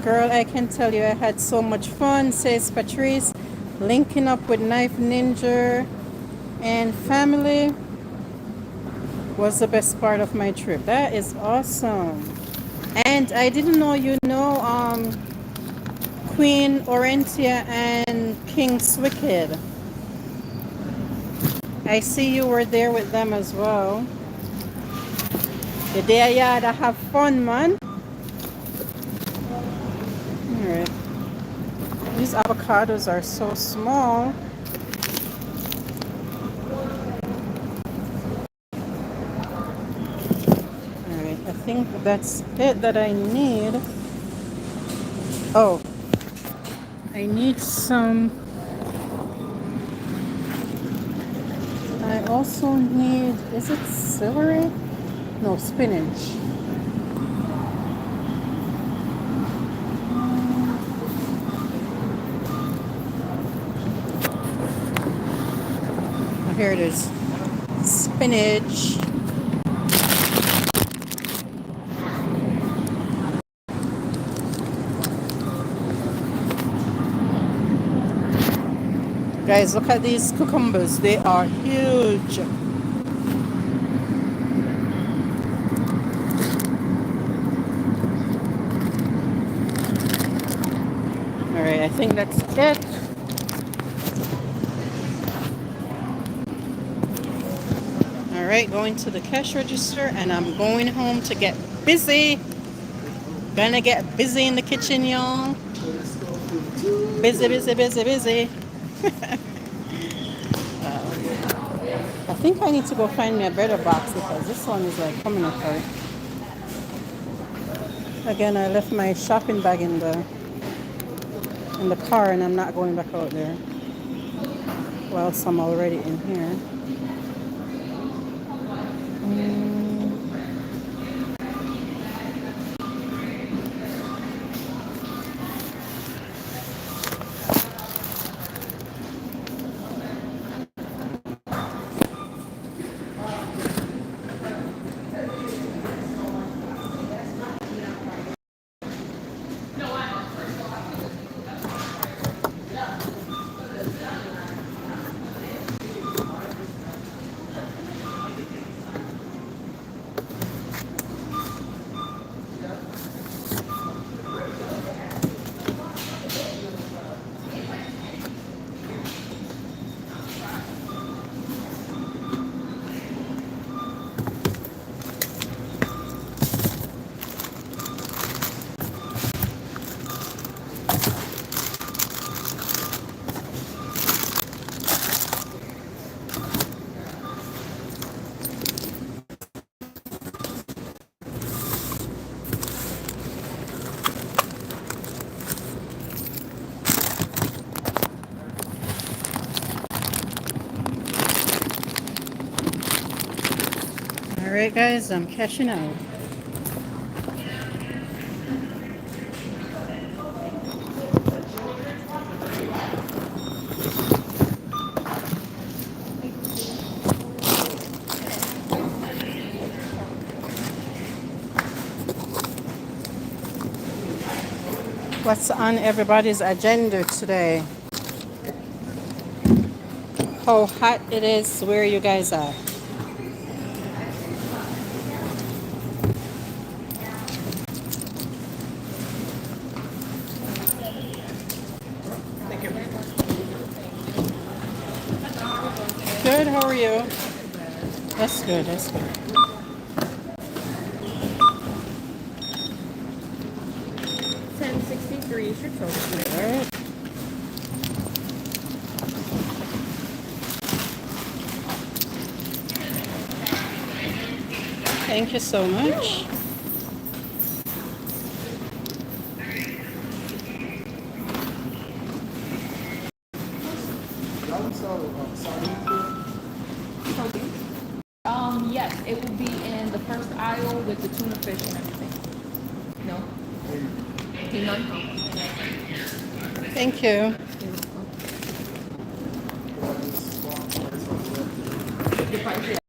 Girl, I can tell you I had so much fun, says Patrice. Linking up with Knife Ninja and family was the best part of my trip. That is awesome. And I didn't know Queen Orentia and King Wicked. I see you were there with them as well. The day I have fun, man. Alright. These avocados are so small. Alright, I think that's it that I need. Oh, I need some. I also need, is it celery? No, spinach. Oh, here it is. Spinach. Guys, look at these cucumbers. They are huge. Alright, I think that's it. Alright, going to the cash register and I'm going home to get busy. Gonna get busy in the kitchen, y'all. Busy, busy, busy, busy. I think I need to go find me a better box because this one is like coming apart. Again, I left my shopping bag in the car and I'm not going back out there. Whilst I'm already in here. Alright guys, I'm cashing out. What's on everybody's agenda today? How hot it is where you guys are. Good, how are you? That's good, that's good. $10.63 is your total. All right. Thank you so much. Yes, it will be in the first aisle with the tuna fish and everything. No? None? Thank you. The price,